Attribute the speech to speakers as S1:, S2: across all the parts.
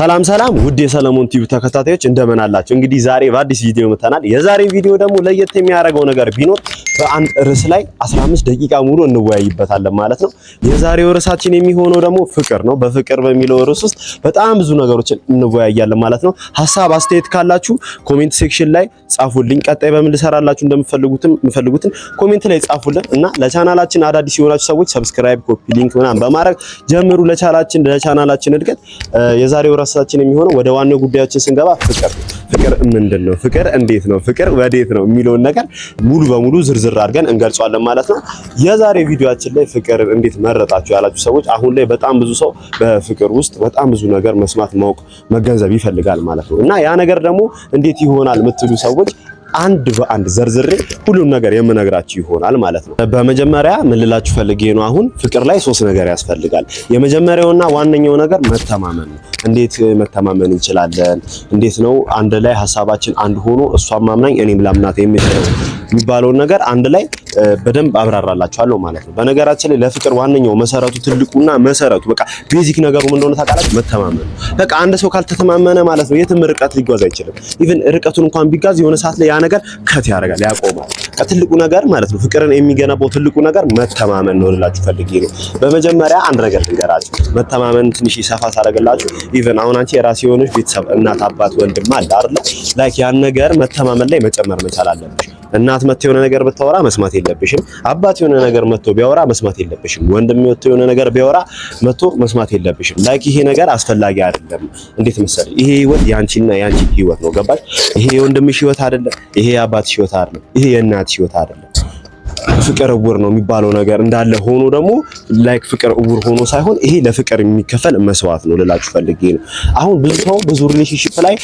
S1: ሰላም ሰላም ውድ የሰለሞን ቲቪ ተከታታዮች እንደምን አላችሁ? እንግዲህ ዛሬ በአዲስ ቪዲዮ መተናል። የዛሬ ቪዲዮ ደግሞ ለየት የሚያደርገው ነገር ቢኖር በአንድ ርዕስ ላይ 15 ደቂቃ ሙሉ እንወያይበታለን ማለት ነው። የዛሬው ርዕሳችን የሚሆነው ደግሞ ፍቅር ነው። በፍቅር በሚለው ርዕስ ውስጥ በጣም ብዙ ነገሮችን እንወያያለን ማለት ነው። ሐሳብ አስተያየት ካላችሁ ኮሜንት ሴክሽን ላይ ጻፉልኝ። ቀጣይ በምን ልሰራላችሁ እንደምትፈልጉትን ኮሜንት ላይ ጻፉልን እና ለቻናላችን አዳዲስ የሆናችሁ ሰዎች ሰብስክራይብ፣ ኮፒ ሊንክ ምናምን በማድረግ ጀምሩ። ለቻናላችን እድገት የዛሬው ራሳችን የሚሆነው ወደ ዋናው ጉዳያችን ስንገባ ፍቅር ምንድነው? ፍቅር እንዴት ነው? ፍቅር ወዴት ነው የሚለውን ነገር ሙሉ በሙሉ ዝርዝር አድርገን እንገልጻለን ማለት ነው። የዛሬ ቪዲዮአችን ላይ ፍቅር እንዴት መረጣችሁ ያላችሁ ሰዎች አሁን ላይ በጣም ብዙ ሰው በፍቅር ውስጥ በጣም ብዙ ነገር መስማት፣ ማወቅ፣ መገንዘብ ይፈልጋል ማለት ነው እና ያ ነገር ደግሞ እንዴት ይሆናል የምትሉ ሰዎች አንድ በአንድ ዘርዝሬ ሁሉም ነገር የምነግራችሁ ይሆናል ማለት ነው። በመጀመሪያ ምን ልላችሁ ፈልጌ ነው፣ አሁን ፍቅር ላይ 3 ነገር ያስፈልጋል። የመጀመሪያውና ዋነኛው ነገር መተማመን ነው። እንዴት መተማመን እንችላለን? እንዴት ነው አንድ ላይ ሐሳባችን አንድ ሆኖ እሷም ማምናኝ እኔም ላምናት የሚባለውን ነገር አንድ ላይ በደንብ አብራራላችኋለሁ ማለት ነው። በነገራችን ላይ ለፍቅር ዋነኛው መሰረቱ ትልቁና መሰረቱ በቃ ቤዚክ ነገሩ ምን እንደሆነ ታውቃላችሁ? መተማመን። በቃ አንድ ሰው ካልተተማመነ ማለት ነው የትም ርቀት ሊጓዝ አይችልም። ኢቭን ርቀቱን እንኳን ቢጓዝ የሆነ ሰዓት ላይ ያ ነገር ከት ያደርጋል፣ ያቆማል። ትልቁ ነገር ማለት ነው ፍቅርን የሚገነባው ትልቁ ነገር መተማመን ነው ልላችሁ ፈልጌ ነው። በመጀመሪያ አንድ ነገር ልንገራችሁ። መተማመን ትንሽ ይሰፋ ሳደርግላችሁ ኢቭን አሁን አንቺ የራስ የሆነች ቤተሰብ እናት፣ አባት፣ ወንድም አለ አይደል? ላይክ ያን ነገር መተማመን ላይ መጨመር መቻል አለብሽ። እናት መጥቶ የሆነ ነገር ብታወራ መስማት የለብሽም። አባት የሆነ ነገር መጥቶ ቢያወራ መስማት የለብሽም። ወንድም መጥቶ የሆነ ነገር ቢያወራ መጥቶ መስማት የለብሽም። ላይክ ይሄ ነገር አስፈላጊ አይደለም። እንዴት መሰለኝ ይሄ ህይወት ያንቺና ያንቺ ህይወት ነው። ገባሽ? ይሄ የወንድምሽ ህይወት አይደለም። ይሄ የአባትሽ ህይወት አይደለም። ይሄ የእናትሽ ህይወት አይደለም። ፍቅር እውር ነው የሚባለው ነገር እንዳለ ሆኖ ደግሞ ላይክ ፍቅር እውር ሆኖ ሳይሆን ይሄ ለፍቅር የሚከፈል መስዋዕት ነው ልላችሁ ፈልጌ ነው። አሁን ብዙ ሰው ብዙ ሪሌሽንሺፕ ላይ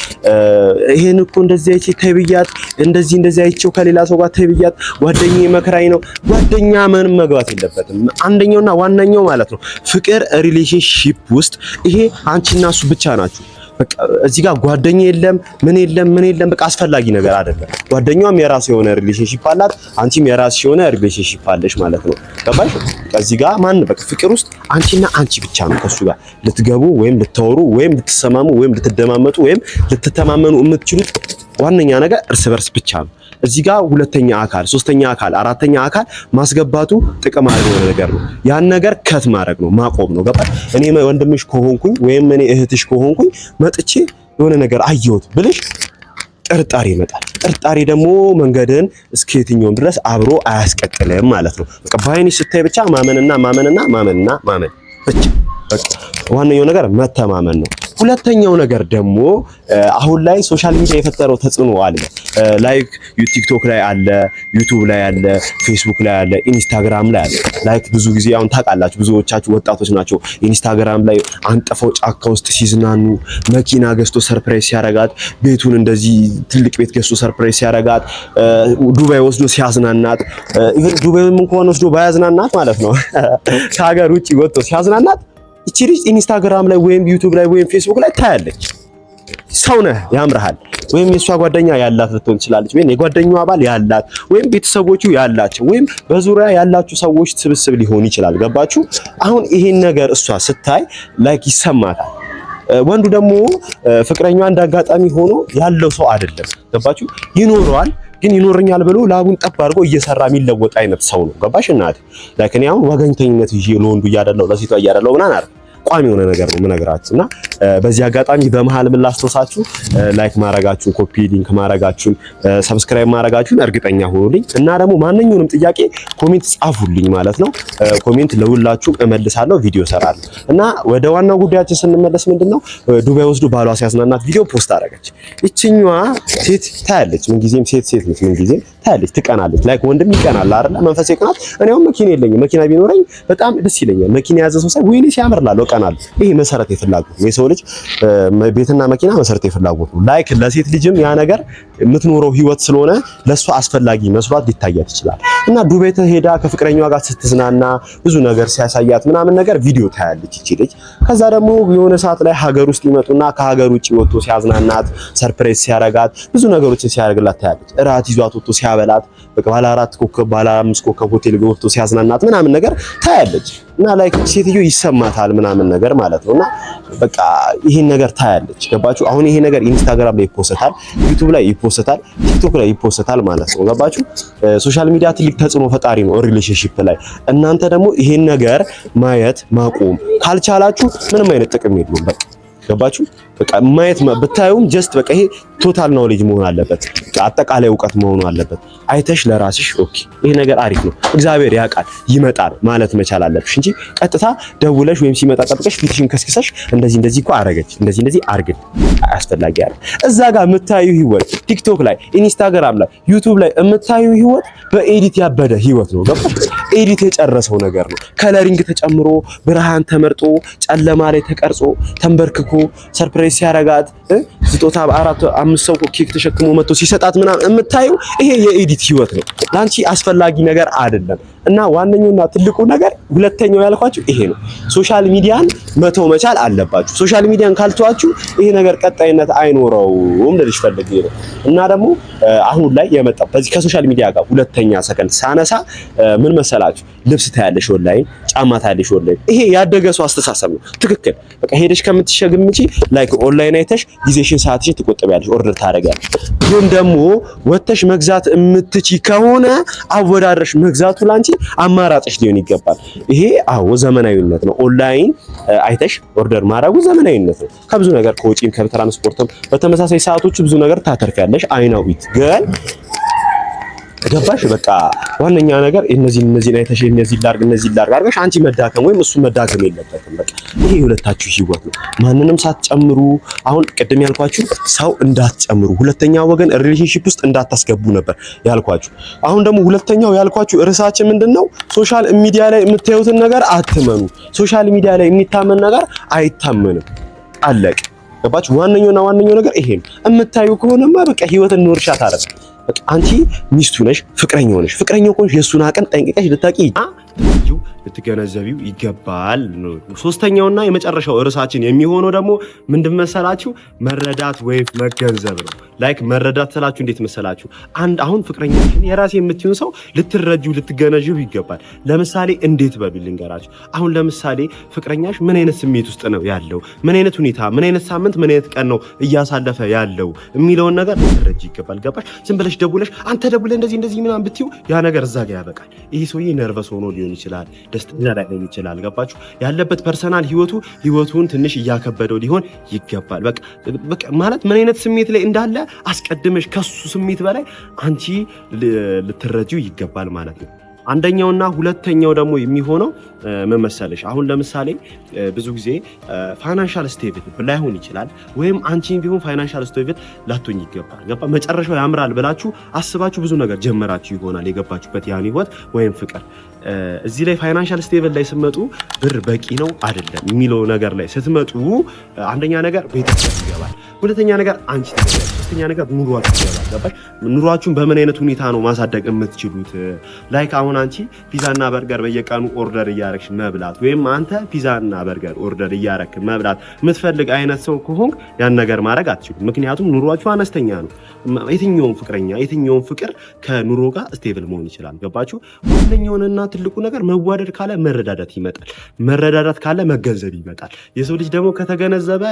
S1: ይሄን እኮ እንደዚህ አይቼ ተይብያት እንደዚህ አይቼው ከሌላ ሰው ጋር ተይብያት ጓደኛዬ መከራይ ነው። ጓደኛ ምንም መግባት የለበትም። አንደኛውና ዋነኛው ማለት ነው ፍቅር ሪሌሽንሺፕ ውስጥ ይሄ አንቺና እሱ ብቻ ናችሁ። በቃ እዚህ ጋር ጓደኛ የለም ምን የለም በቃ አስፈላጊ ነገር አይደለም። ጓደኛዋም የራሱ የሆነ ሪሌሽንሺፕ አላት፣ አንቺም የራስሽ የሆነ ሪሌሽንሺፕ አለሽ ማለት ነው። ገባሽ? እዚህ ጋር ማን በቃ ፍቅር ውስጥ አንቺና አንቺ ብቻ ነው ከሱ ጋር ልትገቡ ወይም ልታወሩ ወይም ልትሰማሙ ወይም ልትደማመጡ ወይም ልትተማመኑ የምትችሉት ዋነኛ ነገር እርስ በርስ ብቻ ነው። እዚህ ጋር ሁለተኛ አካል፣ ሶስተኛ አካል፣ አራተኛ አካል ማስገባቱ ጥቅም አለው ነገር ነው። ያን ነገር ከት ማድረግ ነው፣ ማቆም ነው። ገባሽ? እኔ ወንድምሽ ከሆንኩኝ ወይም እኔ እህትሽ ከሆንኩኝ መጥቼ የሆነ ነገር አየሁት ብልሽ ጥርጣሬ ይመጣል። ጥርጣሬ ደግሞ መንገድን እስከ የትኛውም ድረስ አብሮ አያስቀጥልም ማለት ነው። በቃ በአይንሽ ስታይ ብቻ ማመን ብቻ በቃ ዋነኛው ነገር መተማመን ነው። ሁለተኛው ነገር ደግሞ አሁን ላይ ሶሻል ሚዲያ የፈጠረው ተጽዕኖ አለ። ላይክ ቲክቶክ ላይ አለ፣ ዩቲዩብ ላይ አለ፣ ፌስቡክ ላይ አለ፣ ኢንስታግራም ላይ አለ። ላይክ ብዙ ጊዜ አሁን ታውቃላችሁ ብዙዎቻችሁ ወጣቶች ናቸው ኢንስታግራም ላይ አንጥፈው ጫካ ውስጥ ሲዝናኑ፣ መኪና ገዝቶ ሰርፕራይዝ ሲያረጋት፣ ቤቱን እንደዚህ ትልቅ ቤት ገዝቶ ሰርፕራይዝ ሲያረጋት፣ ዱባይ ወስዶ ሲያዝናናት፣ ኢቭን ዱባይም እንኳን ወስዶ ባያዝናናት ማለት ነው ከሀገር ውጪ ወጥቶ ሲያዝናናት እቺ ልጅ ኢንስታግራም ላይ ወይም ዩቲዩብ ላይ ወይም ፌስቡክ ላይ ታያለች። ሰው ነህ ያምርሃል። ወይም የሷ ጓደኛ ያላት ልትሆን ትችላለች፣ ወይም የጓደኛዋ አባል ያላት ወይም ቤተሰቦቹ ያላቸው ወይም በዙሪያ ያላችሁ ሰዎች ስብስብ ሊሆን ይችላል። ገባችሁ? አሁን ይሄን ነገር እሷ ስታይ ላይክ ይሰማታል። ወንዱ ደግሞ ፍቅረኛዋ እንዳጋጣሚ ሆኖ ያለው ሰው አይደለም። ገባችሁ? ይኖረዋል ግን ይኖርኛል ብሎ ላቡን ጠብ አድርጎ እየሰራ የሚለወጥ አይነት ሰው ነው። ገባሽ እናቴ? ላይክ እኔ አሁን ወገኝተኝነት ይዤ ለወንዱ እያደለው ለሴቷ እያደለው ምናምን አይደል፣ ቋሚ የሆነ ነገር ነው የምነግራችሁ እና በዚህ አጋጣሚ በመሃል ምን ላስተውሳችሁ፣ ላይክ ማድረጋችሁን፣ ኮፒ ሊንክ ማድረጋችሁን፣ ሰብስክራይብ ማድረጋችሁን እርግጠኛ ሆኑልኝ እና ደግሞ ማንኛውንም ጥያቄ ኮሜንት ጻፉልኝ ማለት ነው። ኮሜንት ለሁላችሁም እመልሳለሁ፣ ቪዲዮ እሰራለሁ እና ወደ ዋናው ጉዳያችን ስንመለስ ምንድነው ዱባይ ወስዶ ባሏ ሲያዝናናት ቪዲዮ ፖስት አደረገች። እቺኛዋ ሴት ታያለች፣ ምንጊዜም ሴት ነች፣ ምንጊዜም ታያለች፣ ትቀናለች። ላይክ ወንድም ይቀናል አይደል? መንፈስ ይቀናል። እኔ አሁን መኪና የለኝም፣ መኪና ቢኖረኝ በጣም ደስ ይለኛል። መኪና ያዘ ሰው ሳይ ወይኔ ሲያምርላል እቀናለሁ። ይሄ መሰረተ ፍላጎት ነው። የሰው ልጅ ቤትና መኪና መሰረተ ፍላጎት ነው። ላይክ ለሴት ልጅም ያ ነገር የምትኖረው ህይወት ስለሆነ ለሷ አስፈላጊ መስሏት ሊታያት ይችላል እና ዱባይ ሄዳ ከፍቅረኛዋ ጋር ስትዝናና ብዙ ነገር ሲያሳያት ምናምን ነገር ቪዲዮ ታያለች እቺ ልጅ። ከዛ ደግሞ የሆነ ሰዓት ላይ ሀገር ውስጥ ይመጡና ከሀገር ውጪ ወጥቶ ሲያዝናናት፣ ሰርፕራይዝ ሲያረጋት፣ ብዙ ነገሮችን ሲያደርግላት ታያለች። እራት ይዟት ወጥቶ ሲያበላት፣ በቃ ባለ 4 ኮከብ ባለ 5 ኮከብ ሆቴል ገብቶ ሲያዝናናት ምናምን ነገር ታያለች። እና ላይክ ሴትዮ ይሰማታል ምናምን ነገር ማለት ነውና በቃ ይሄን ነገር ታያለች። ገባችሁ? አሁን ይሄ ነገር ኢንስታግራም ላይ ይፖስታል፣ ዩቲዩብ ላይ ይፖስታል፣ ቲክቶክ ላይ ይፖስታል ማለት ነው። ገባችሁ? ሶሻል ሚዲያ ትልቅ ተጽዕኖ ፈጣሪ ነው ሪሌሽንሺፕ ላይ። እናንተ ደግሞ ይሄን ነገር ማየት ማቆም ካልቻላችሁ ምንም አይነት ጥቅም የለውም። በቃ ገባችሁ? በቃ ማየት ብታዩም ጀስት በቃ ይሄ ቶታል ኖሌጅ መሆን አለበት። አጠቃላይ እውቀት መሆን አለበት። አይተሽ ለራስሽ ኦኬ ይሄ ነገር አሪፍ ነው እግዚአብሔር ያውቃል ይመጣል ማለት መቻል አለብሽ እንጂ ቀጥታ ደውለሽ ወይም ሲመጣ ጠብቀሽ ፊትሽን ከስክሰሽ እንደዚህ እኮ አረገች እንደዚህ አርግል አያስፈልጊ ያለ እዛ ጋር የምታዩ ህይወት ቲክቶክ ላይ ኢንስታግራም ላይ ዩቲዩብ ላይ የምታዩ ህይወት በኤዲት ያበደ ህይወት ነው። ገባሽ? ኤዲት የጨረሰው ነገር ነው። ከለሪንግ ተጨምሮ ብርሃን ተመርጦ ጨለማ ላይ ተቀርጾ ተንበርክኮ ሰርፕራይዝ ሲያረጋት ስጦታ 4-5 ሰው ኬክ ተሸክሞ መጥቶ ሲሰጣት ምናምን የምታዩ ይሄ የኤዲት ህይወት ነው። ላንቺ አስፈላጊ ነገር አይደለም። እና ዋነኛውና ትልቁ ነገር ሁለተኛው ያልኳችሁ ይሄ ነው። ሶሻል ሚዲያን መተው መቻል አለባችሁ። ሶሻል ሚዲያን ካልተዋችሁ ይሄ ነገር ቀጣይነት አይኖረውም ልልሽ ፈልጌ ነው። እና ደግሞ አሁን ላይ የመጣው በዚህ ከሶሻል ሚዲያ ጋር ሁለተኛ ሰከንድ ሳነሳ ምን መሰላችሁ? ልብስ ታያለሽ ኦንላይን፣ ጫማ ታያለሽ ኦንላይን። ይሄ ያደገ ሰው አስተሳሰብ ነው። ትክክል። በቃ ሄደሽ ከምትሸግምጪ ላይክ ኦንላይን አይተሽ ጊዜሽን ሰዓትሽን ትቆጥቢያለሽ፣ ኦርደር ታደርጊያለሽ። ግን ደግሞ ወተሽ መግዛት የምትቺ ከሆነ አወዳድረሽ መግዛቱ ላንቺ አማራጭሽ ሊሆን ይገባል። ይሄ አዎ ዘመናዊነት ነው። ኦንላይን አይተሽ ኦርደር ማድረጉ ዘመናዊነት ነው። ከብዙ ነገር ከወጪም ከትራንስፖርትም በተመሳሳይ ሰዓቶች ብዙ ነገር ታተርፊያለሽ። አይናዊት ግን ገባሽ? በቃ ዋነኛ ነገር እነዚህ አይተሽ እነዚህ ላርግ አድርገሽ አንቺ መዳከም ወይም እሱ መዳከም የለበትም። በቃ ይሄ የሁለታችሁ ህይወት ነው። ማንንም ሳትጨምሩ አሁን ቅድም ያልኳችሁ ሰው እንዳትጨምሩ፣ ሁለተኛ ወገን ሪሌሽንሺፕ ውስጥ እንዳታስገቡ ነበር ያልኳችሁ። አሁን ደግሞ ሁለተኛው ያልኳችሁ ርዕሳችን ምንድነው? ሶሻል ሚዲያ ላይ የምታዩትን ነገር አትመኑ። ሶሻል ሚዲያ ላይ የሚታመን ነገር አይታመንም። አለቅ። ገባችሁ? ዋነኛው ነገር ይሄ ነው። የምታዩ ከሆነማ በቃ ህይወትን ኖርሻት አረፍ። በቃ አንቺ ሚስቱ ነሽ፣ ፍቅረኛው ነሽ። ፍቅረኛው ኮንሽ የሱን አቅም ጠንቅቀሽ ልታቂ ልትገነዘቢው ይገባል። ሶስተኛውና የመጨረሻው ርዕሳችን የሚሆነው ደግሞ ምንድን መሰላችሁ? መረዳት ወይም መገንዘብ ነው። ላይክ መረዳት ስላችሁ እንዴት መሰላችሁ? አንድ አሁን ፍቅረኛሽን የራሴ የምትዩን ሰው ልትገነዘቡ ይገባል። ለምሳሌ እንዴት በሉ ልንገራችሁ። አሁን ለምሳሌ ፍቅረኛሽ ምን አይነት ስሜት ውስጥ ነው ያለው፣ ምን አይነት ሁኔታ፣ ምን አይነት ሳምንት፣ ምን አይነት ቀን ነው እያሳለፈ ያለው የሚለውን ነገር ልትረጂ ይገባል። ገባሽ? ዝም ብለሽ ደውለሽ አንተ ደውለህ እንደዚህ ምናምን ብትዩ ያ ነገር እዛ ጋር ያበቃል። ይሄ ሰውዬ ነርቨስ ሆኖ ሊሆን ይችላል፣ ደስተኛ ላይሆን ይችላል። ገባችሁ? ያለበት ፐርሰናል ህይወቱን ትንሽ እያከበደው ሊሆን ይገባል። በቃ ማለት ምን አይነት ስሜት ላይ እንዳለ አስቀድመሽ ከሱ ስሜት በላይ አንቺ ልትረጂው ይገባል ማለት ነው። አንደኛውና ሁለተኛው ደግሞ የሚሆነው ምን መሰለሽ? አሁን ለምሳሌ ብዙ ጊዜ ፋይናንሻል ስቴብል ላይሆን ይችላል፣ ወይም አንቺን ቢሆን ፋይናንሻል ስቴብል ላትሆኝ ይገባል። መጨረሻው ያምራል ብላችሁ አስባችሁ ብዙ ነገር ጀመራችሁ ይሆናል የገባችሁበት ያን ህይወት ወይም ፍቅር። እዚህ ላይ ፋይናንሻል ስቴብል ላይ ስትመጡ ብር በቂ ነው አይደለም የሚለው ነገር ላይ ስትመጡ አንደኛ ነገር ቤተሰብ ይገባል፣ ሁለተኛ ነገር አንቺ ትገባለሽ፣ ሶስተኛ ነገር ኑሯችሁ ይገባል። ገባሽ? ኑሯችሁን በምን አይነት ሁኔታ ነው ማሳደግ የምትችሉት? ላይክ አሁን አንቺ ፒዛና በርገር በየቀኑ ኦርደር እያረክሽ መብላት ወይም አንተ ፒዛና በርገር ኦርደር እያረክ መብላት የምትፈልግ አይነት ሰው ከሆንክ ያን ነገር ማድረግ አትችሉም። ምክንያቱም ኑሯችሁ አነስተኛ ነው። የትኛውም ፍቅር ከኑሮ ጋር ስቴብል መሆን ይችላል። ገባችሁ? ዋነኛውንና ትልቁ ነገር መዋደድ ካለ መረዳዳት ይመጣል። መረዳዳት ካለ መገንዘብ ይመጣል። የሰው ልጅ ደግሞ ከተገነዘበ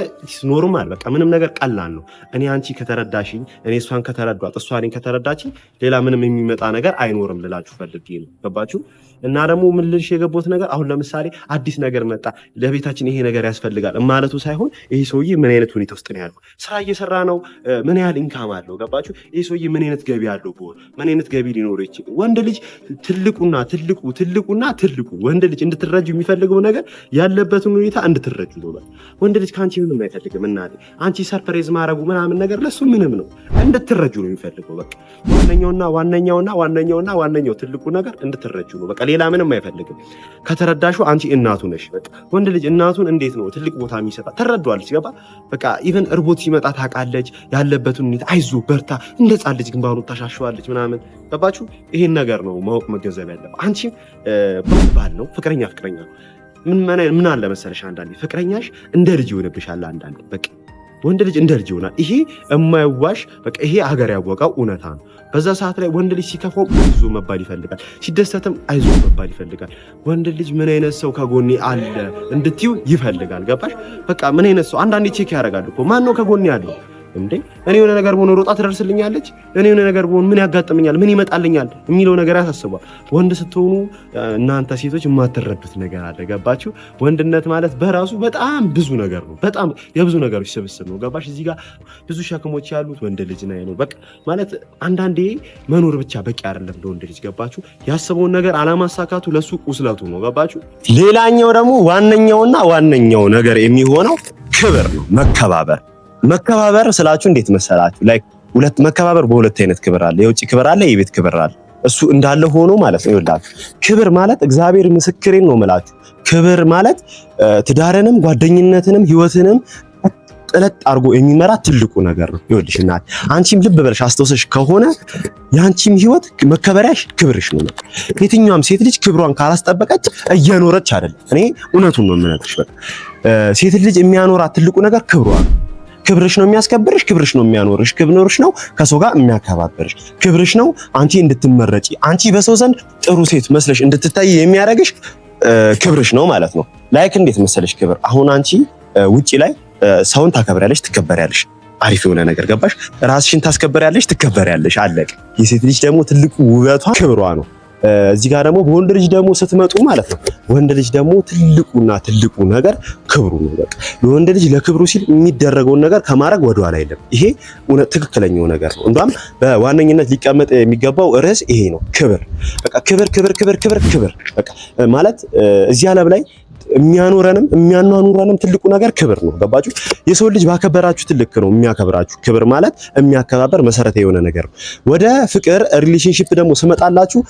S1: ኖርማል፣ በቃ ምንም ነገር ቀላል ነው። እኔ አንቺ ከተረዳሽኝ፣ እኔ እሷን ከተረዷት፣ እሷ እኔን ከተረዳችኝ ሌላ ምንም የሚመጣ ነገር አይኖርም ልላችሁ ፈልጌ ነው። ገባችሁ? እና ደግሞ ምን ልልሽ የገባሁት ነገር አሁን ለምሳሌ አዲስ ነገር መጣ ለቤታችን ይሄ ነገር ያስፈልጋል ማለቱ ሳይሆን ይሄ ሰውዬ ምን አይነት ሁኔታ ውስጥ ነው ያለው፣ ስራ እየሰራ ነው፣ ምን ያህል ኢንካም አለው። ገባችሁ? ይሄ ሰውዬ ምን አይነት ገቢ አለው፣ ምን አይነት ገቢ ሊኖረው ይችላል። ወንድ ልጅ ትልቁ ወንድ ልጅ እንድትረጁ የሚፈልገው ነገር ያለበትን ሁኔታ እንድትረጁ ነው። ወንድ ልጅ ካንቺ ምንም አይፈልግም። እናቴ አንቺ ሰርፕራይዝ ማድረጉ ምናምን ነገር ለሱ ምንም ነው፣ እንድትረጁ ነው የሚፈልገው። በቃ ዋነኛው ትልቁ ነገር እንድትረጁ ነው። በቃ ሌላ ምንም አይፈልግም። ከተረዳሹ አንቺ እናቱ ነሽ። በቃ ወንድ ልጅ እናቱን እንዴት ነው ትልቅ ቦታ የሚሰጣ ትረዷለች። ገባ? በቃ ኢቨን እርቦት ሲመጣ ታውቃለች ያለበትን ሁኔታ። አይዞ በርታ፣ እንደ ሕፃን ልጅ ግንባሩን ታሻሸዋለች ምናምን። ገባችሁ? ይሄን ነገር ነው ማወቅ መገንዘብ ያለበት። አንቺም ባል ነው ፍቅረኛ ነው። ምን አለ መሰለሽ አንዳንዴ ፍቅረኛሽ እንደ ልጅ ይሆንብሻል። አንዳንዴ በቃ ወንድ ልጅ እንደ ልጅ ይሆናል። ይሄ የማይዋሽ በቃ ይሄ ሀገር ያወቀው እውነታ ነው። በዛ ሰዓት ላይ ወንድ ልጅ ሲከፋው አይዞ መባል ይፈልጋል፣ ሲደሰትም አይዞ መባል ይፈልጋል። ወንድ ልጅ ምን አይነት ሰው ከጎኔ አለ እንድትዩ ይፈልጋል። ገባሽ? በቃ ምን አይነት ሰው አንዳንዴ ቼክ ያደርጋል እኮ ማን ነው ከጎኔ ያለው እንዴ? እኔ የሆነ ነገር ሆኖ ሮጣ ትደርስልኛለች፣ እኔ የሆነ ነገር ሆኖ ምን ያጋጥመኛል፣ ምን ይመጣልኛል የሚለው ነገር ያሳስባል። ወንድ ስትሆኑ እናንተ ሴቶች የማትረዱት ነገር አለ። ገባችሁ? ወንድነት ማለት በራሱ በጣም ብዙ ነገር ነው። በጣም የብዙ ነገሮች ስብስብ ነው። ገባሽ? እዚህ ጋር ብዙ ሸክሞች ያሉት ወንድ ልጅ ነው። በቃ ማለት አንዳንዴ መኖር ብቻ በቂ አይደለም ለወንድ ልጅ። ገባችሁ? ያሰበውን ነገር አለማሳካቱ ለሱ ቁስለቱ ነው። ገባችሁ? ሌላኛው ደግሞ ዋነኛው ነገር የሚሆነው ክብር ነው። መከባበር ስላችሁ እንዴት መሰላችሁ? ላይክ መከባበር በሁለት አይነት ክብር አለ። የውጭ ክብር አለ፣ የቤት ክብር አለ። እሱ እንዳለ ሆኖ ማለት ነው። ይኸውላችሁ ክብር ማለት እግዚአብሔር ምስክሬን ነው የምላችሁ፣ ክብር ማለት ትዳርንም ጓደኝነትንም ህይወትንም ጥለጥ አድርጎ የሚመራ ትልቁ ነገር ነው። ይኸውልሽ እናት አንቺም ልብ በለሽ አስተውሰሽ ከሆነ ያንቺም ህይወት መከበሪያሽ ክብርሽ ነው። የትኛውም ሴት ልጅ ክብሯን ካላስጠበቀች እየኖረች አይደለም። እኔ እውነቱን ነው የምነግርሽ። በቃ ሴት ልጅ የሚያኖራት ትልቁ ነገር ክብሯ ነው። ክብርሽ ነው የሚያስከብርሽ፣ ክብርሽ ነው የሚያኖርሽ፣ ክብርሽ ነው ከሰው ጋር የሚያከባብርሽ፣ ክብርሽ ነው አንቺ እንድትመረጪ፣ አንቺ በሰው ዘንድ ጥሩ ሴት መስለሽ እንድትታይ የሚያደርግሽ ክብርሽ ነው ማለት ነው። ላይክ እንዴት መሰለሽ ክብር አሁን አንቺ ውጪ ላይ ሰውን ታከብሪያለሽ፣ ትከበሪያለሽ። አሪፍ የሆነ ነገር ገባሽ? ራስሽን ታስከበሪያለሽ፣ ትከበሪያለሽ። አለቅ። የሴት ልጅ ደግሞ ትልቁ ውበቷ ክብሯ ነው። እዚህ ጋር ደግሞ በወንድ ልጅ ደግሞ ስትመጡ ማለት ነው ወንድ ልጅ ደግሞ ትልቁ ነገር ክብሩ ነው። በቃ ለወንድ ልጅ ለክብሩ ሲል የሚደረገውን ነገር ከማድረግ ወደኋላ አይደለም። ይሄ ትክክለኛው ነገር ነው። እንኳን በዋነኝነት ሊቀመጥ የሚገባው ርዕስ ይሄ ነው። ክብር በቃ ክብር በቃ ማለት እዚህ ዓለም ላይ የሚያኗኑረንም ትልቁ ነገር ክብር ነው። ገባችሁ? የሰው ልጅ ባከበራችሁ ትልቅ ነው የሚያከብራችሁ። ክብር ማለት የሚያከባበር መሰረታዊ የሆነ ነገር ነው። ወደ ፍቅር ሪሌሽንሺፕ ደግሞ ስመጣላችሁ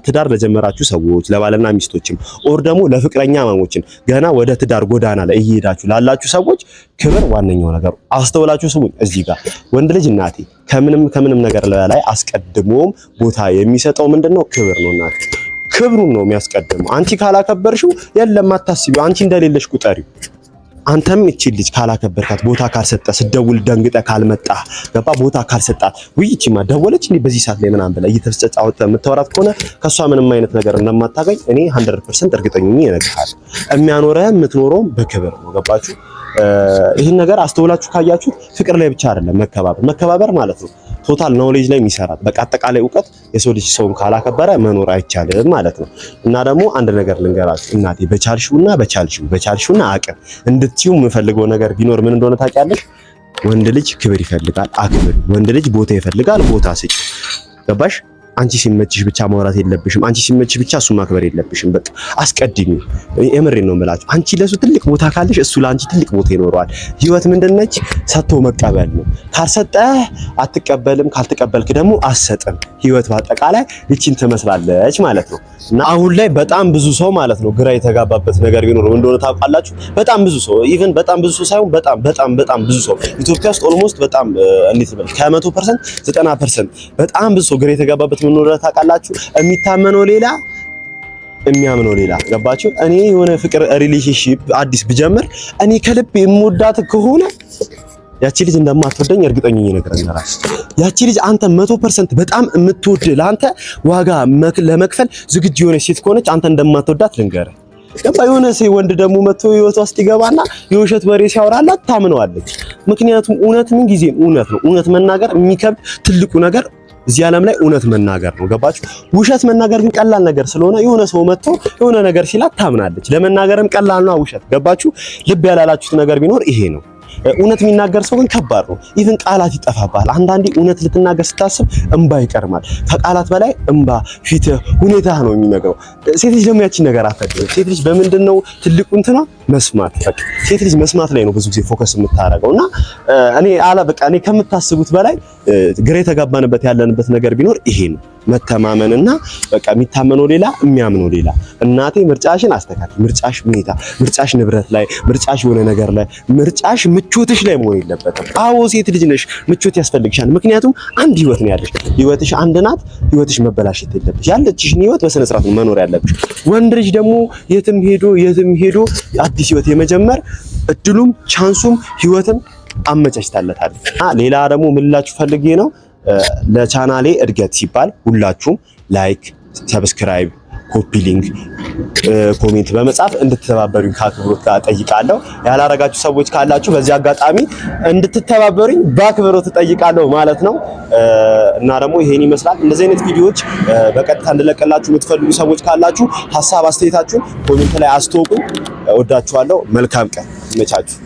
S1: ትዳር ለጀመራችሁ ሰዎች፣ ለባልና ሚስቶችም ኦር ደግሞ ለፍቅረኛ ማሞችን ገና ወደ ትዳር ጎዳና ላይ እየሄዳችሁ ላላችሁ ሰዎች ክብር ዋነኛው ነገር። አስተውላችሁ ስሙኝ። እዚህ ጋር ወንድ ልጅ እናቴ ከምንም ነገር ላይ አስቀድሞም ቦታ የሚሰጠው ምንድነው? ክብር ነው እናቴ። ክብሩን ነው የሚያስቀድመው። አንቺ ካላከበርሽው የለም አታስቢው፣ አንቺ እንደሌለሽ ቁጠሪው። አንተም እቺ ልጅ ካላከበርካት፣ ቦታ ካልሰጠ፣ ስደውል ደንግጠ ካልመጣ፣ ገባ ቦታ ካልሰጣት፣ ውይ እቺማ ደወለች እንዴ በዚህ ሰዓት ላይ ምናምን ብለህ እየተፍጨጫወተ የምታወራት ከሆነ ከሷ ምንም አይነት ነገር እንደማታገኝ እኔ 100% እርግጠኛ ነኝ። ይነግርሃል። የሚያኖረህ የምትኖረው በክብር ነው። ገባችሁ? ይህን ነገር አስተውላችሁ ካያችሁት ፍቅር ላይ ብቻ አይደለም መከባበር ማለት ነው ቶታል ኖሌጅ ላይ የሚሰራት በቃ አጠቃላይ እውቀት። የሰው ልጅ ሰውን ካላከበረ መኖር አይቻልም ማለት ነው። እና ደግሞ አንድ ነገር ልንገራችሁ እናቴ፣ በቻልሽውና አቅም እንድትዩ የምፈልገው ነገር ቢኖር ምን እንደሆነ ታውቂያለሽ? ወንድ ልጅ ክብር ይፈልጋል፣ አክብር። ወንድ ልጅ ቦታ ይፈልጋል፣ ቦታ ስጪ። ገባሽ? አንቺ ሲመችሽ ብቻ ማውራት የለብሽም። አንቺ ሲመችሽ ብቻ እሱ ማክበር የለብሽም። በቃ አስቀድሚ። የምሬን ነው የምላችሁ። አንቺ ለሱ ትልቅ ቦታ ካለሽ እሱ ለአንቺ ትልቅ ቦታ ይኖረዋል። ህይወት ምንድነች? ሰጥቶ መቀበል ነው። ካልሰጠህ አትቀበልም፣ ካልተቀበልክ ደግሞ አትሰጥም። ህይወት በአጠቃላይ ይቺን ትመስላለች ማለት ነው። እና አሁን ላይ በጣም ብዙ ሰው ማለት ነው ግራ የተጋባበት ነገር ቢኖር እንደሆነ ታውቃላችሁ። በጣም ብዙ ሰው ኢቭን በጣም ብዙ ሰው ሳይሆን በጣም ብዙ ሰው ኢትዮጵያ ውስጥ ኦልሞስት በጣም እንዴት ነው ከ100% 90% በጣም ብዙ ሰው ግራ የተጋባበት ምን እንደሆነ ታውቃላችሁ? የሚታመነው ሌላ የሚያምነው ሌላ። ገባችሁ? እኔ የሆነ ፍቅር ሪሌሽንሺፕ አዲስ ብጀምር እኔ ከልብ የምወዳት ከሆነ ያቺ ልጅ እንደማትወደኝ እርግጠኛ ነኝ ነገርና ያቺ ልጅ አንተ 100% በጣም የምትወድ ለአንተ ዋጋ ለመክፈል ዝግጁ የሆነች ሴት ከሆነች አንተ እንደማትወዳት ልንገርህ። ገባ? የሆነ ወንድ ደግሞ መጥቶ ህይወቷ ውስጥ ይገባና የውሸት ወሬ ሲያወራላት ታምነዋለች። ምክንያቱም እውነት ምን ጊዜም እውነት ነው። እውነት መናገር የሚከብድ ትልቁ ነገር እዚህ ዓለም ላይ እውነት መናገር ነው። ገባችሁ? ውሸት መናገር ግን ቀላል ነገር ስለሆነ የሆነ ሰው መጥቶ የሆነ ነገር ሲላት ታምናለች። ለመናገርም ቀላል ነው ውሸት። ገባችሁ? ልብ ያላላችሁት ነገር ቢኖር ይሄ ነው። እውነት የሚናገር ሰው ግን ከባድ ነው። ኢቭን ቃላት ይጠፋባል። አንዳንዴ እውነት ልትናገር ስታስብ እንባ ይቀርማል። ከቃላት በላይ እንባ፣ ፊት፣ ሁኔታ ነው የሚነግረው። ሴት ልጅ ደግሞ ያቺን ነገር አትፈልግም። ሴት ልጅ በምንድነው ትልቁ እንትኗ? መስማት። በቃ ሴት ልጅ መስማት ላይ ነው ብዙ ጊዜ ፎከስ የምታደርገውና እኔ ከምታስቡት በላይ ግራ የተጋባንበት ያለንበት ነገር ቢኖር ይሄ ነው። መተማመንና በቃ የሚታመነው ሌላ የሚያምነው ሌላ። እናቴ ምርጫሽን አስተካክል። ምርጫሽ ሁኔታ፣ ምርጫሽ ንብረት ላይ፣ ምርጫሽ የሆነ ነገር ላይ፣ ምርጫሽ ምቾትሽ ላይ መሆን የለበትም። አዎ ሴት ልጅ ነሽ፣ ምቾት ያስፈልግሻል። ምክንያቱም አንድ ህይወት ነው ያለሽ። ህይወትሽ አንድ ናት። ህይወትሽ መበላሸት የለብሽ። ያለችሽን ህይወት በስነ ስርዓት መኖር ያለብሽ። ወንድ ልጅ ደግሞ የትም ሄዶ አዲስ ህይወት የመጀመር እድሉም ቻንሱም ህይወትም አመቻችታለታል። ሌላ ደግሞ ምን ልላችሁ ፈልጌ ነው ለቻናሌ እድገት ሲባል ሁላችሁም ላይክ፣ ሰብስክራይብ፣ ኮፒ ሊንክ፣ ኮሜንት በመጻፍ እንድትተባበሩኝ ከአክብሮት ጋር ጠይቃለሁ። ያላረጋችሁ ሰዎች ካላችሁ በዚህ አጋጣሚ እንድትተባበሩኝ በአክብሮት ጠይቃለሁ ማለት ነው። እና ደግሞ ይሄን ይመስላል። እንደዚህ አይነት ቪዲዮዎች በቀጥታ እንድለቀላችሁ የምትፈልጉ ሰዎች ካላችሁ ሐሳብ አስተያየታችሁን ኮሜንት ላይ አስተውቁኝ። እወዳችኋለሁ። መልካም ቀን ይመቻችሁ።